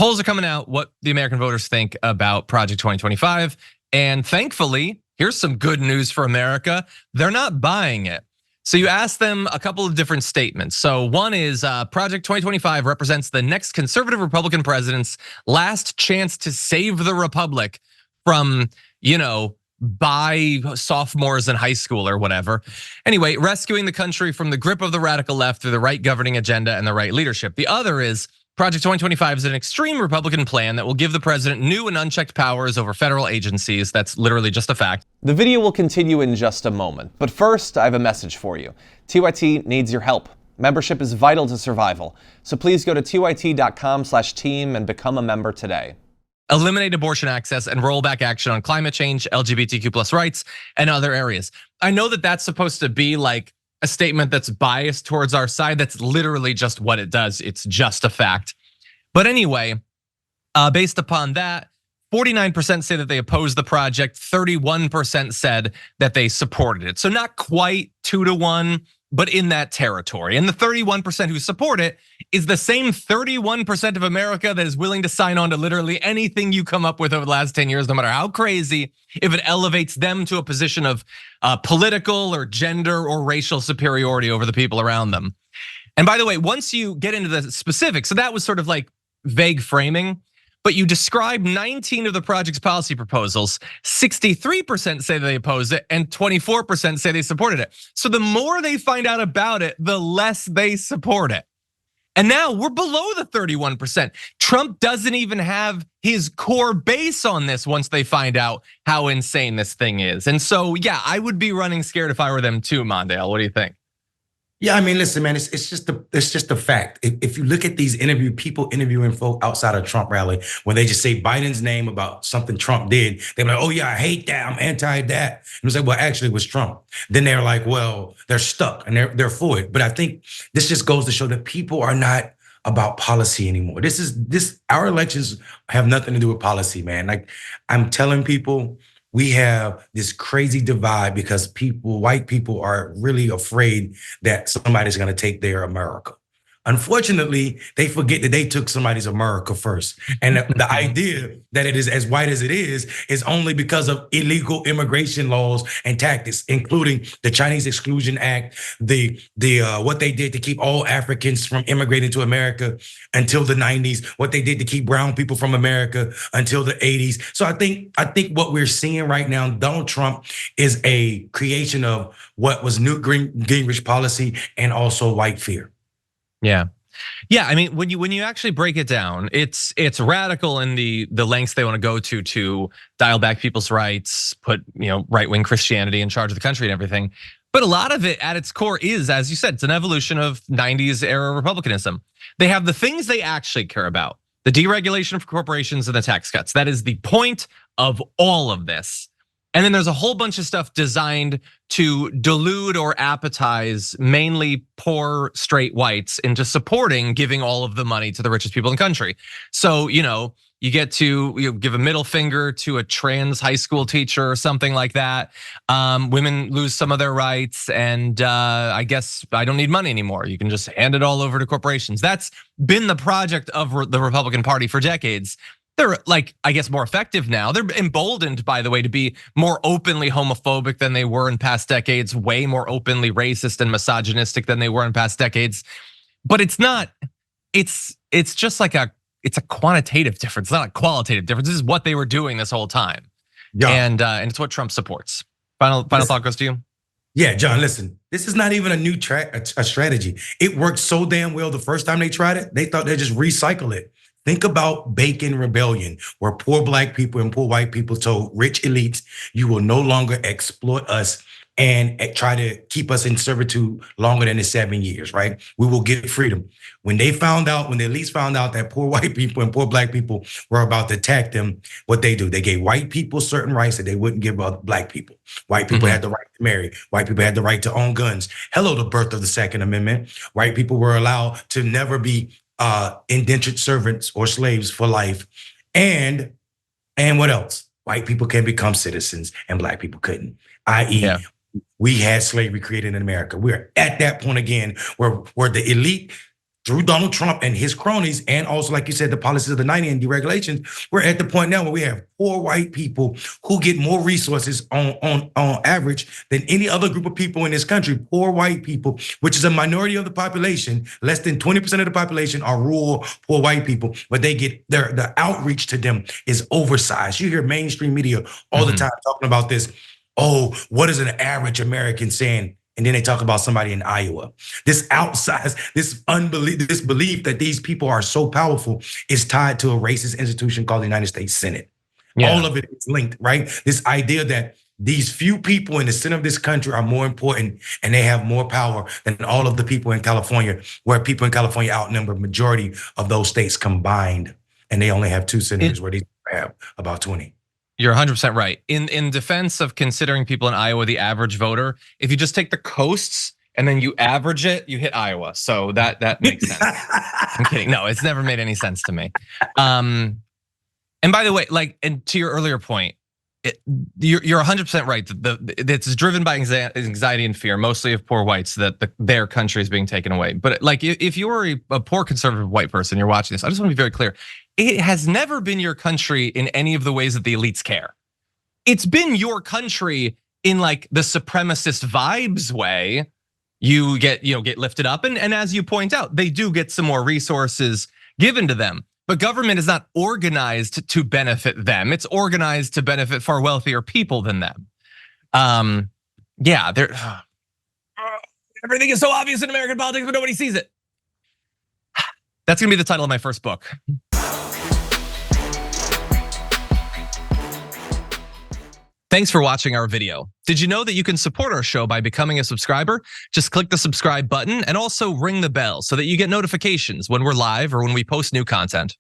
polls are coming out, what the American voters think about Project 2025. And thankfully, here's some good news for America. They're not buying it. So you ask them a couple of different statements. So one is Project 2025 represents the next conservative Republican president's last chance to save the republic from, by sophomores in high school or whatever. Anyway, rescuing the country from the grip of the radical left through the right governing agenda and the right leadership. The other is Project 2025 is an extreme Republican plan that will give the president new and unchecked powers over federal agencies. That's literally just a fact. The video will continue in just a moment, but first I have a message for you. TYT needs your help. Membership is vital to survival, so please go to tyt.com/team and become a member today. Eliminate abortion access and roll back action on climate change, LGBTQ+ rights, and other areas. I know that that's supposed to be like a statement that's biased towards our side. That's literally just what it does. It's just a fact. But anyway, based upon that, 49% say that they oppose the project, 31% said that they supported it. So not quite 2-to-1, but in that territory. And the 31% who support it is the same 31% of America that is willing to sign on to literally anything you come up with over the last 10 years, no matter how crazy, if it elevates them to a position of political or gender or racial superiority over the people around them. And by the way, once you get into the specifics, so that was sort of like vague framing, but you describe 19 of the project's policy proposals. 63% say they oppose it and 24% say they supported it. So the more they find out about it, the less they support it. And now we're below the 31%. Trump doesn't even have his core base on this once they find out how insane this thing is. And so, yeah, I would be running scared if I were them too, Mondale. What do you think? Yeah, I mean, listen, man, it's just a fact. If you look at these people interviewing folk outside of Trump rally, when they just say Biden's name about something Trump did, they're like, oh yeah, I hate that, I'm anti that. And it's like, well, actually it was Trump. Then they're like, well, they're stuck and they're for it. But I think this just goes to show that people are not about policy anymore. Our elections have nothing to do with policy, man. Like I'm telling people, we have this crazy divide because white people are really afraid that somebody's gonna take their America. Unfortunately, they forget that they took somebody's America first. And the idea that it is as white as it is only because of illegal immigration laws and tactics, including the Chinese Exclusion Act, what they did to keep all Africans from immigrating to America until the 90s, what they did to keep brown people from America until the 80s. So I think what we're seeing right now, Donald Trump is a creation of what was Newt Gingrich policy and also white fear. Yeah. I mean, when you actually break it down, it's radical in the lengths they want to go to dial back people's rights, put right-wing Christianity in charge of the country and everything. But a lot of it at its core is, as you said, it's an evolution of 90s era republicanism. They have the things they actually care about: the deregulation of corporations and the tax cuts. That is the point of all of this. And then there's a whole bunch of stuff designed to delude or appetize mainly poor straight whites into supporting giving all of the money to the richest people in the country. So, you get to give a middle finger to a trans high school teacher or something like that. Women lose some of their rights, and I guess I don't need money anymore. You can just hand it all over to corporations. That's been the project of the Republican Party for decades. They're I guess more effective now. They're emboldened, by the way, to be more openly homophobic than they were in past decades, way more openly racist and misogynistic than they were in past decades. But it's not, it's just it's a quantitative difference, it's not a qualitative difference. This is what they were doing this whole time. Yeah. And it's what Trump supports. Final thought goes to you. Yeah, John, listen, this is not even a new strategy. It worked so damn well the first time they tried it, they thought they'd just recycle it. Think about Bacon Rebellion, where poor black people and poor white people told rich elites, you will no longer exploit us and try to keep us in servitude longer than the 7 years, right? We will get freedom. When the elites found out that poor white people and poor black people were about to attack them, what they do? They gave white people certain rights that they wouldn't give black people. White people had the right to marry. White people had the right to own guns. Hello, the birth of the Second Amendment. White people were allowed to never be indentured servants or slaves for life. And what else? White people can become citizens and black people couldn't. i.e., we had slavery created in America. We're at that point again where the elite through Donald Trump and his cronies, and also, like you said, the policies of the 90s and deregulations, we're at the point now where we have poor white people who get more resources on average than any other group of people in this country. Poor white people, which is a minority of the population, less than 20% of the population are rural, poor white people, but they get the outreach to them is oversized. You hear mainstream media all the time talking about this. Oh, what is an average American saying? And then they talk about somebody in Iowa. This outside, this belief that these people are so powerful is tied to a racist institution called the United States Senate. Yeah. All of it is linked, right? This idea that these few people in the center of this country are more important and they have more power than all of the people in California, where people in California outnumber majority of those states combined. And they only have 2 senators where they have about 20. You're 100% right. In defense of considering people in Iowa the average voter, if you just take the coasts and then you average it, you hit Iowa. So that makes sense. I'm kidding. No, it's never made any sense to me. And by the way, like, and to your earlier point, you're 100% right. It's driven by anxiety and fear, mostly of poor whites, that their country is being taken away. But like, if you're a poor conservative white person, you're watching this, I just want to be very clear. It has never been your country in any of the ways that the elites care. It's been your country in like the supremacist vibes way. You get lifted up, and as you point out, they do get some more resources given to them. But government is not organized to benefit them. It's organized to benefit far wealthier people than them. Yeah, everything is so obvious in American politics, but nobody sees it. That's gonna be the title of my first book. Thanks for watching our video. Did you know that you can support our show by becoming a subscriber? Just click the subscribe button and also ring the bell so that you get notifications when we're live or when we post new content.